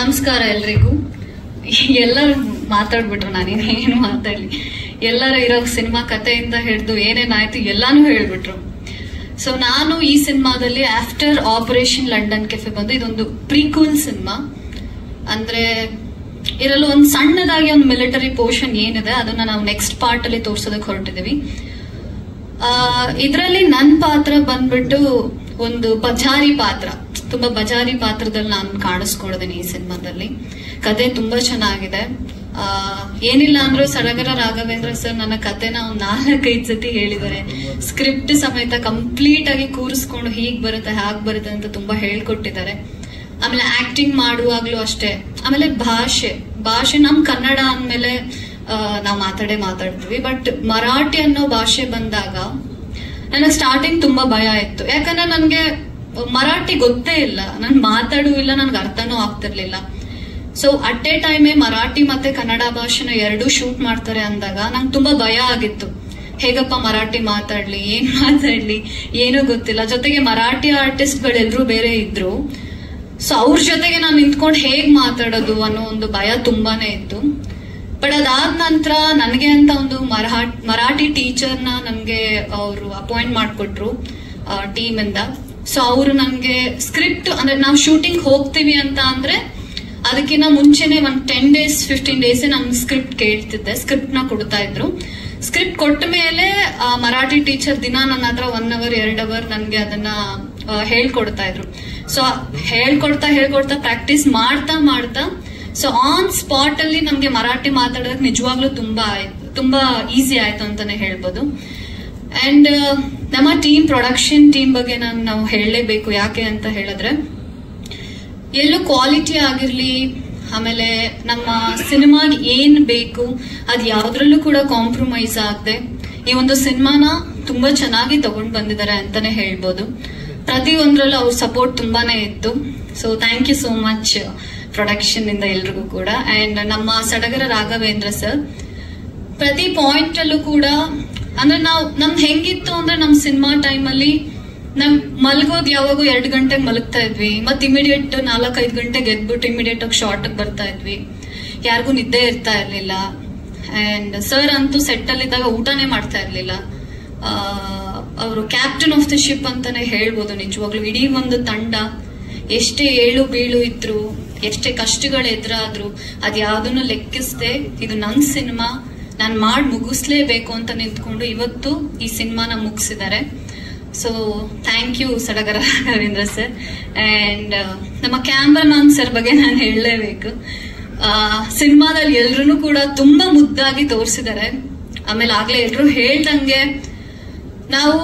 ನಮಸ್ಕಾರ ಎಲ್ರಿಗೂ. ಎಲ್ಲರೂ ಮಾತಾಡ್ಬಿಟ್ರು, ನಾನೇನು ಮಾತಾಡ್ಲಿ. ಎಲ್ಲರ ಇರೋ ಸಿನಿಮಾ ಕಥೆಯಿಂದ ಹಿಡಿದು ಏನೇನಾಯ್ತು ಎಲ್ಲಾನು ಹೇಳ್ಬಿಟ್ರು. ಸೊ ನಾನು ಈ ಸಿನಿಮಾದಲ್ಲಿ ಆಫ್ಟರ್ ಆಪರೇಷನ್ ಲಂಡನ್ ಕೆಫೆ ಬಂದು ಇದೊಂದು ಪ್ರೀಕ್ವಲ್ ಸಿನಿಮಾ. ಅಂದ್ರೆ ಇದರಲ್ಲಿ ಒಂದು ಸಣ್ಣದಾಗಿ ಒಂದು ಮಿಲಿಟರಿ ಪೋರ್ಷನ್ ಏನಿದೆ ಅದನ್ನ ನಾವು ನೆಕ್ಸ್ಟ್ ಪಾರ್ಟ್ ಅಲ್ಲಿ ತೋರ್ಸೋದಕ್ಕೆ ಹೊರಟಿದೀವಿ. ಇದರಲ್ಲಿ ನನ್ನ ಪಾತ್ರ ಬಂದ್ಬಿಟ್ಟು ಒಂದು ಬಜಾರಿ ಪಾತ್ರ, ತುಂಬಾ ಬಜಾರಿ ಪಾತ್ರದಲ್ಲಿ ನಾನು ಕಾಣಿಸ್ಕೊಳ್ತೀನಿ ಈ ಸಿನಿಮಾದಲ್ಲಿ. ಕತೆ ತುಂಬಾ ಚೆನ್ನಾಗಿದೆ. ಏನಿಲ್ಲ ಅಂದ್ರೂ ಸಡಗರ ರಾಘವೇಂದ್ರ ಸರ್ ನನ್ನ ಕತೆನ ಒಂದು 4-5 ಸತಿ ಹೇಳಿದ್ದಾರೆ. ಸ್ಕ್ರಿಪ್ಟ್ ಸಮೇತ ಕಂಪ್ಲೀಟ್ ಆಗಿ ಕೂರಿಸ್ಕೊಂಡು ಹೀಗ್ ಬರುತ್ತೆ ಹಾಗ್ ಬರುತ್ತೆ ಅಂತ ತುಂಬಾ ಹೇಳ್ಕೊಟ್ಟಿದ್ದಾರೆ. ಆಮೇಲೆ ಆಕ್ಟಿಂಗ್ ಮಾಡುವಾಗ್ಲೂ ಅಷ್ಟೇ. ಆಮೇಲೆ ಭಾಷೆ ನಮ್ ಕನ್ನಡ ಅಂದ್ಮೇಲೆ ನಾವು ಮಾತಾಡ್ತೀವಿ. ಬಟ್ ಮರಾಠಿ ಅನ್ನೋ ಭಾಷೆ ಬಂದಾಗ ನನಗೆ ಸ್ಟಾರ್ಟಿಂಗ್ ತುಂಬಾ ಭಯ ಇತ್ತು. ಯಾಕಂದ್ರೆ ನನ್ಗೆ ಮರಾಠಿ ಗೊತ್ತೇ ಇಲ್ಲ, ನಾನು ಮಾತಾಡೂ ಇಲ್ಲ, ನನ್ಗೆ ಅರ್ಥನೂ ಆಗ್ತಿರ್ಲಿಲ್ಲ. ಸೊ ಅಟ್ ಎ ಟೈಮೇ ಮರಾಠಿ ಮತ್ತೆ ಕನ್ನಡ ಭಾಷೆನ ಎರಡೂ ಶೂಟ್ ಮಾಡ್ತಾರೆ ಅಂದಾಗ ನಂಗೆ ತುಂಬಾ ಭಯ ಆಗಿತ್ತು. ಹೇಗಪ್ಪ ಮರಾಠಿ ಮಾತಾಡ್ಲಿ, ಏನ್ ಮಾತಾಡ್ಲಿ ಏನೂ ಗೊತ್ತಿಲ್ಲ. ಜೊತೆಗೆ ಮರಾಠಿ ಆರ್ಟಿಸ್ಟ್ ಗಳೆಲ್ಲರೂ ಬೇರೆ ಇದ್ರು. ಸೊ ಅವ್ರ ಜೊತೆಗೆ ನಾನು ನಿಂತ್ಕೊಂಡು ಹೇಗ್ ಮಾತಾಡೋದು ಅನ್ನೋ ಒಂದು ಭಯ ತುಂಬಾನೇ ಇತ್ತು. ಬಟ್ ಅದಾದ ನಂತರ ನನಗೆ ಅಂತ ಒಂದು ಮರಾಠಿ ಟೀಚರ್ನ ನನ್ಗೆ ಅವರು ಅಪಾಯಿಂಟ್ ಮಾಡ್ಕೊಟ್ರು ಟೀಮ್ ಇಂದ. ಸೊ ಅವರು ನನ್ಗೆ ಸ್ಕ್ರಿಪ್ಟ್ ಅಂದ್ರೆ ನಾವು ಶೂಟಿಂಗ್ ಹೋಗ್ತೀವಿ ಅಂತ ಅಂದ್ರೆ ಅದಕ್ಕಿಂತ ಮುಂಚೆನೆ ಒಂದು 10 days 15 days ನಾನು ಸ್ಕ್ರಿಪ್ಟ್ ಕೇಳ್ತಿದ್ದೆ. ಸ್ಕ್ರಿಪ್ಟ್ ನ ಕೊಡ್ತಾ ಇದ್ರು. ಸ್ಕ್ರಿಪ್ಟ್ ಕೊಟ್ಟ ಮೇಲೆ ಮರಾಠಿ ಟೀಚರ್ ದಿನ ನನ್ನ ಹತ್ರ 1 hour 2 hour ನನ್ಗೆ ಅದನ್ನ ಹೇಳ್ಕೊಡ್ತಾ ಇದ್ರು. ಸೊ ಹೇಳ್ಕೊಡ್ತಾ ಪ್ರಾಕ್ಟೀಸ್ ಮಾಡ್ತಾ ಸೊ ಆನ್ ಸ್ಪಾಟ್ ಅಲ್ಲಿ ನಮ್ಗೆ ಮರಾಠಿ ಮಾತಾಡೋದಕ್ಕೆ ನಿಜವಾಗ್ಲೂ ತುಂಬಾ ಈಸಿ ಆಯ್ತು ಅಂತಾನೆ ಹೇಳ್ಬೋದು. ಅಂಡ್ ನಮ್ಮ ಪ್ರೊಡಕ್ಷನ್ ಟೀಮ್ ಬಗ್ಗೆ ನಾವು ಹೇಳಲೇಬೇಕು. ಯಾಕೆ ಅಂತ ಹೇಳಿದ್ರೆ ಎಲ್ಲೂ ಕ್ವಾಲಿಟಿ ಆಗಿರ್ಲಿ, ಆಮೇಲೆ ನಮ್ಮ ಸಿನಿಮಾಗೆ ಏನ್ ಬೇಕು ಅದ್ ಯಾವ್ದ್ರಲ್ಲೂ ಕೂಡ ಕಾಂಪ್ರಮೈಸ್ ಆಗದೆ ಈ ಒಂದು ಸಿನಿಮಾನ ತುಂಬಾ ಚೆನ್ನಾಗಿ ತಗೊಂಡ್ ಬಂದಿದ್ದಾರೆ ಅಂತಾನೆ ಹೇಳ್ಬೋದು. ಪ್ರತಿಯೊಂದ್ರಲ್ಲೂ ಅವ್ರ ಸಪೋರ್ಟ್ ತುಂಬಾನೇ ಇತ್ತು. So thank you so much production ಇಂದ ಎಲ್ರಿಗೂ ಕೂಡ. ಅಂಡ್ ನಮ್ಮ ಸಡಗರ ರಾಘವೇಂದ್ರ ಸರ್ ಪ್ರತಿ ಪಾಯಿಂಟ್ ಅಲ್ಲೂ ಕೂಡ ಅಂದ್ರೆ ನಮ್ದು ಹೆಂಗಿತ್ತು ಅಂದ್ರೆ ನಮ್ ಸಿನಿಮಾ ಟೈಮ್ ಅಲ್ಲಿ ನಮ್ ಮಲ್ಗೋದ್ ಯಾವಾಗೂ 2 ಗಂಟೆಗೆ ಮಲಗ್ತಾ ಇದ್ವಿ. ಮತ್ ಇಮಿಡಿಯೇಟ್ 4-5 ಗಂಟೆಗೆ ಎದ್ಬಿಟ್ಟು ಇಮಿಡಿಯೇಟ್ ಆಗಿ ಶಾರ್ಟ್ ಬರ್ತಾ ಇದ್ವಿ. ಯಾರಿಗೂ ನಿದ್ದೆ ಇರ್ತಾ ಇರ್ಲಿಲ್ಲ. ಅಂಡ್ ಸರ್ ಅಂತೂ ಸೆಟ್ ಅಲ್ಲಿ ಇದ್ದಾಗ ಊಟನೇ ಮಾಡ್ತಾ ಇರ್ಲಿಲ್ಲ. ಅವರು ಕ್ಯಾಪ್ಟನ್ ಆಫ್ ದ ಶಿಪ್ ಅಂತಾನೆ ಹೇಳ್ಬೋದು. ನಿಜವಾಗ್ಲೂ ಇಡೀ ಒಂದು ತಂಡ ಎಷ್ಟೇ ಏಳು ಬೀಳು ಇದ್ರು, ಎಷ್ಟೇ ಕಷ್ಟಗಳು ಎದುರಾದ್ರು ಅದ್ಯಾವ್ದನ್ನು ಲೆಕ್ಕಿಸದೆ ಇದು ನನ್ ಸಿನಿಮಾ, ನಾನ್ ಮುಗಿಸ್ಲೇಬೇಕು ಅಂತ ನಿಂತ್ಕೊಂಡು ಇವತ್ತು ಈ ಸಿನಿಮಾನ ಮುಗಿಸಿದ್ದಾರೆ. ಸೊ ಥ್ಯಾಂಕ್ ಯು ಸಡಗರ ರಾಘವೇಂದ್ರ ಸರ್. ಅಂಡ್ ನಮ್ಮ ಕ್ಯಾಮ್ರಾಮನ್ ಸರ್ ಬಗ್ಗೆ ನಾನು ಹೇಳಲೇಬೇಕು. ಸಿನಿಮಾದಲ್ಲಿ ಎಲ್ರು ಕೂಡ ತುಂಬಾ ಮುದ್ದಾಗಿ ತೋರಿಸಿದ್ದಾರೆ. ಆಮೇಲೆ ಆಗ್ಲೇ ಎಲ್ರು ಹೇಳ್ದಂಗೆ ನಾವು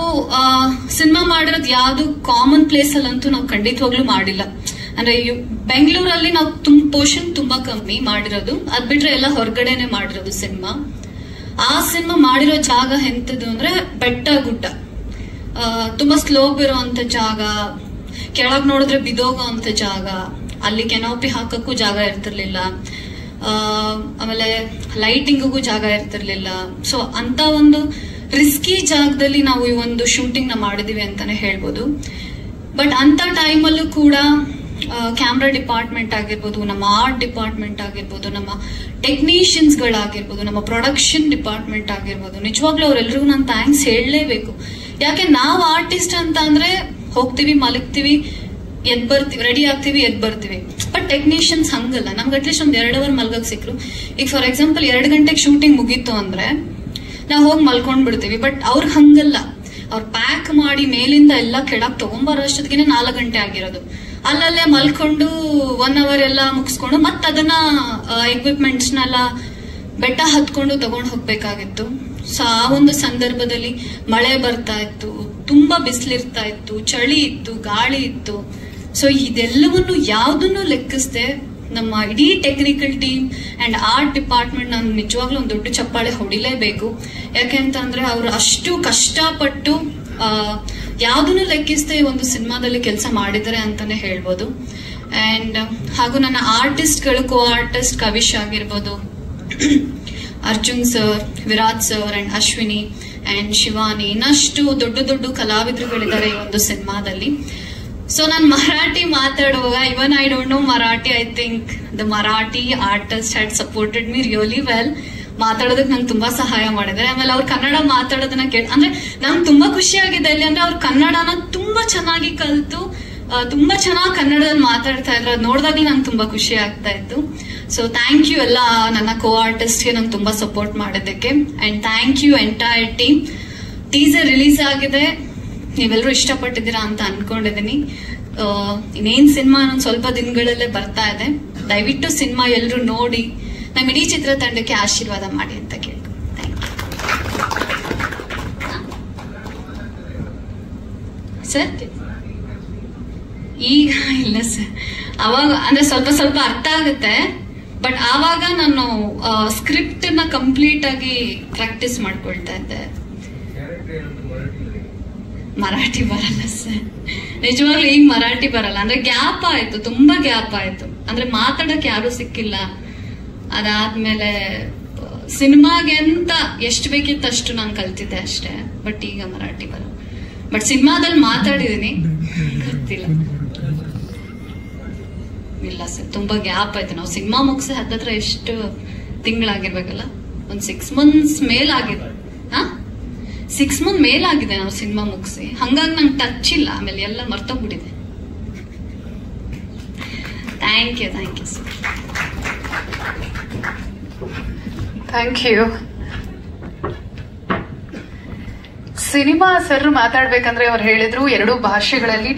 ಸಿನಿಮಾ ಮಾಡಿರೋದು ಯಾವ್ದು ಕಾಮನ್ ಪ್ಲೇಸ್ ಅಲ್ಲಂತೂ ನಾವು ಖಂಡಿತವಾಗ್ಲೂ ಮಾಡಿಲ್ಲ. ಅಂದ್ರೆ ಬೆಂಗಳೂರಲ್ಲಿ ನಾವು ಪೋರ್ಷನ್ ತುಂಬಾ ಕಮ್ಮಿ ಮಾಡಿರೋದು, ಅದ್ ಬಿಟ್ರೆ ಎಲ್ಲ ಹೊರಗಡೆನೆ ಮಾಡಿರೋದು ಸಿನಿಮಾ. ಆ ಸಿನಿಮಾ ಮಾಡಿರೋ ಜಾಗ ಎಂತದ್ದು ಅಂದ್ರೆ ಬೆಟ್ಟ ಗುಡ್ಡ, ತುಂಬಾ ಸ್ಲೋಪ್ ಇರೋಂತ ಜಾಗ, ಕೆಳಗ್ ನೋಡಿದ್ರೆ ಬಿದೋಗೋ ಅಂತ ಜಾಗ, ಅಲ್ಲಿ ಕೆನಾಪಿ ಹಾಕಕ್ಕೂ ಜಾಗ ಇರ್ತಿರ್ಲಿಲ್ಲ, ಆಮೇಲೆ ಲೈಟಿಂಗಿಗೂ ಜಾಗ ಇರ್ತಿರ್ಲಿಲ್ಲ. ಸೊ ಅಂತ ಒಂದು ರಿಸ್ಕಿ ಜಾಗದಲ್ಲಿ ನಾವು ಈ ಒಂದು ಶೂಟಿಂಗ್ ನ ಮಾಡಿದೀವಿ ಅಂತಾನೆ ಹೇಳ್ಬೋದು. ಬಟ್ ಅಂತ ಟೈಮಲ್ಲೂ ಕೂಡ ಕ್ಯಾಮ್ರಾ ಡಿಪಾರ್ಟ್ಮೆಂಟ್ ಆಗಿರ್ಬೋದು, ನಮ್ಮ ಆರ್ಟ್ ಡಿಪಾರ್ಟ್ಮೆಂಟ್ ಆಗಿರ್ಬೋದು, ನಮ್ಮ ಟೆಕ್ನಿಷಿಯನ್ಸ್ ಗಳಾಗಿರ್ಬೋದು, ನಮ್ಮ ಪ್ರೊಡಕ್ಷನ್ ಡಿಪಾರ್ಟ್ಮೆಂಟ್ ಆಗಿರ್ಬೋದು, ನಿಜವಾಗ್ಲೂ ಅವ್ರೆಲ್ರಿಗೂ ನಾನು ಥ್ಯಾಂಕ್ಸ್ ಹೇಳಲೇಬೇಕು. ಯಾಕೆ ನಾವು ಆರ್ಟಿಸ್ಟ್ ಅಂತ ಅಂದ್ರೆ ಹೋಗ್ತೀವಿ, ಮಲಗ್ತೀವಿ, ಎದ್ ಬರ್ತೀವಿ, ರೆಡಿ ಆಗ್ತೀವಿ, ಎದ್ ಬರ್ತೀವಿ. ಬಟ್ ಟೆಕ್ನಿಷಿಯನ್ಸ್ ಹಂಗಲ್ಲ. ನಮ್ಗೆ ಅಟ್ಲೀಸ್ಟ್ ಒಂದ್ 2 hour ಮಲ್ಗಕ್ ಸಿಕ್ರು. ಈಗ ಫಾರ್ ಎಕ್ಸಾಂಪಲ್ 2 ಗಂಟೆಗೆ ಶೂಟಿಂಗ್ ಮುಗೀತು ಅಂದ್ರೆ ನಾವು ಹೋಗಿ ಮಲ್ಕೊಂಡ್ ಬಿಡ್ತೀವಿ. ಬಟ್ ಅವ್ರ ಹಂಗಲ್ಲ. ಅವ್ರು ಪ್ಯಾಕ್ ಮಾಡಿ ಮೇಲಿಂದ ಎಲ್ಲ ಕೆಳಗ್ ತಗೊಂಬರೋಷ್ಟೊತ್ತಿಗೆ 4 ಗಂಟೆ ಆಗಿರೋದು. ಅಲ್ಲಲ್ಲೇ ಮಲ್ಕೊಂಡು 1 hour ಎಲ್ಲ ಮುಗಿಸ್ಕೊಂಡು ಮತ್ ಅದನ್ನ ಎಕ್ವಿಪ್ಮೆಂಟ್ಸ್ ನೆಲ್ಲ ಬೆಟ್ಟ ಹತ್ಕೊಂಡು ತಗೊಂಡ್ ಹೋಗ್ಬೇಕಾಗಿತ್ತು. ಸೊ ಆ ಒಂದು ಸಂದರ್ಭದಲ್ಲಿ ಮಳೆ ಬರ್ತಾ ಇತ್ತು, ತುಂಬಾ ಬಿಸಿಲಿರ್ತಾ ಇತ್ತು, ಚಳಿ ಇತ್ತು, ಗಾಳಿ ಇತ್ತು. ಸೊ ಇದೆಲ್ಲವನ್ನು ಯಾವ್ದನ್ನು ಲೆಕ್ಕಿಸದೆ ನಮ್ಮ ಇಡೀ technical team and art department ನಾನು ನಿಜವಾಗ್ಲೂ ಒಂದು ದೊಡ್ಡ ಚಪ್ಪಾಳೆ ಹೊಡಿಲೇಬೇಕು. ಯಾಕೆಂತಂದ್ರೆ ಅವರು ಅಷ್ಟು ಕಷ್ಟಪಟ್ಟು ಯಾವ್ದನ್ನು ಲೆಕ್ಕಿಸದೆ ಒಂದು ಸಿನಿಮಾದಲ್ಲಿ ಕೆಲಸ ಮಾಡಿದ್ದಾರೆ ಅಂತಾನೆ ಹೇಳ್ಬೋದು. ಅಂಡ್ ಹಾಗೂ ನನ್ನ ಆರ್ಟಿಸ್ಟ್ಗಳು, ಕೋ ಆರ್ಟಿಸ್ಟ್ ಕವಿಶ್ ಆಗಿರ್ಬೋದು, Arjun sir, Virat sir and Ashwini and Shivani, ಇನ್ನಷ್ಟು ದೊಡ್ಡ ಕಲಾವಿದರುಗಳಿದ್ದಾರೆ ಈ ಒಂದು ಸಿನಿಮಾದಲ್ಲಿ. ಸೊ ನಾನು ಮರಾಠಿ ಮಾತಾಡುವಾಗ even I don't know Marathi, I think the Marathi artist had supported me really well. ಮಾತಾಡೋದಕ್ಕೆ ನಂಗೆ ತುಂಬಾ ಸಹಾಯ ಮಾಡಿದ್ದಾರೆ. ಆಮೇಲೆ ಅವ್ರು ಕನ್ನಡ ಮಾತಾಡೋದನ್ನ ಅಂದ್ರೆ ನಂಗೆ ತುಂಬಾ ಖುಷಿ ಆಗಿದೆ ಇಲ್ಲಿ ಅಂದ್ರೆ ಅವ್ರು ಕನ್ನಡನ ತುಂಬಾ ಚೆನ್ನಾಗಿ ಕಲ್ತು ತುಂಬಾ ಚೆನ್ನಾಗಿ ಕನ್ನಡದಲ್ಲಿ ಮಾತಾಡ್ತಾ ಇದ್ರು. ಅದ್ ನೋಡಿದಾಗ್ಲೂ ನಂಗೆ ತುಂಬಾ ಖುಷಿ ಆಗ್ತಾ ಇತ್ತು. ಸೊ ಥ್ಯಾಂಕ್ ಯು ಎಲ್ಲ ನನ್ನ ಕೋ ಆರ್ಟಿಸ್ಟ್ಗೆ ನಂಗೆ ತುಂಬಾ ಸಪೋರ್ಟ್ ಮಾಡೋದಕ್ಕೆ. And thank you entire team. Teaser release ಆಗಿದೆ, ನೀವೆಲ್ಲರೂ ಇಷ್ಟಪಟ್ಟಿದ್ದೀರಾ ಅಂತ ಅನ್ಕೊಂಡಿದ್ದೀನಿ. ಇನ್ನೇನ್ ಸಿನಿಮಾ ಇನ್ನೊಂದು ಸ್ವಲ್ಪ ದಿನಗಳಲ್ಲೇ ಬರ್ತಾ ಇದೆ. ದಯವಿಟ್ಟು ಸಿನಿಮಾ ಎಲ್ಲರೂ ನೋಡಿ ನಮ್ಮ ಇಡೀ ಚಿತ್ರತಂಡಕ್ಕೆ ಆಶೀರ್ವಾದ ಮಾಡಿ ಅಂತ ಕೇಳ್ಕೊ. ಸರ್ ಈಗ ಇಲ್ಲ ಸರ್, ಅವಾಗ ಅಂದ್ರೆ ಸ್ವಲ್ಪ ಸ್ವಲ್ಪ ಅರ್ಥ ಆಗುತ್ತೆ, ಬಟ್ ಆವಾಗ ನಾನು ಸ್ಕ್ರಿಪ್ಟ್ ನ ಕಂಪ್ಲೀಟ್ ಆಗಿ ಪ್ರಾಕ್ಟೀಸ್ ಮಾಡ್ಕೊಳ್ತಾ ಇದ್ದೆ. ಮರಾಠಿ ಬರಲ್ಲ ಸರ್, ನಿಜವಾಗ್ಲೂ ಈಗ ಮರಾಠಿ ಬರಲ್ಲ. ಅಂದ್ರೆ ಗ್ಯಾಪ್ ಆಯ್ತು, ತುಂಬಾ ಗ್ಯಾಪ್ ಆಯ್ತು. ಅಂದ್ರೆ ಮಾತಾಡಕ್ ಯಾರು ಸಿಕ್ಕಿಲ್ಲ. ಅದಾದ್ಮೇಲೆ ಸಿನಿಮಾಗೆ ಅಂತ ಎಷ್ಟು ಬೇಕಿತ್ತು ಅಷ್ಟು ನಾನು ಕಲ್ತಿದ್ದೆ ಅಷ್ಟೇ. ಬಟ್ ಈಗ ಮರಾಠಿ ಬರಲ್ಲ. ಬಟ್ ಸಿನಿಮಾದಲ್ಲಿ ಮಾತಾಡಿದೀನಿ, ಗೊತ್ತಿಲ್ಲ. ಇಲ್ಲ ಸರ್, ತುಂಬಾ ಗ್ಯಾಪ್ ಆಯ್ತು. ನಾವು ಸಿನಿಮಾ ಮುಗಿಸಿ ಹತ್ತತ್ರ ಎಷ್ಟು ತಿಂಗಳಾಗಿರ್ಬೇಕಲ್ಲ, ಒಂದ್ 6 months ಮೇಲಾಗಿದೆ. 6 months ಮೇಲಾಗಿದೆ ನಾವು ಸಿನಿಮಾ ಮುಗಿಸಿ. ಹಂಗಾಗಿ ನಂಗೆ ಟಚ್ ಇಲ್ಲ, ಆಮೇಲೆ ಎಲ್ಲ ಮರ್ತೋಗ್ಬಿಟ್ಟಿದೆ. Thank you sir. Thank you. Cinema sir ಮಾತಾಡ್ಬೇಕಂದ್ರೆ ಅವ್ರು ಹೇಳಿದ್ರು 2 ಭಾಷೆಗಳಲ್ಲಿ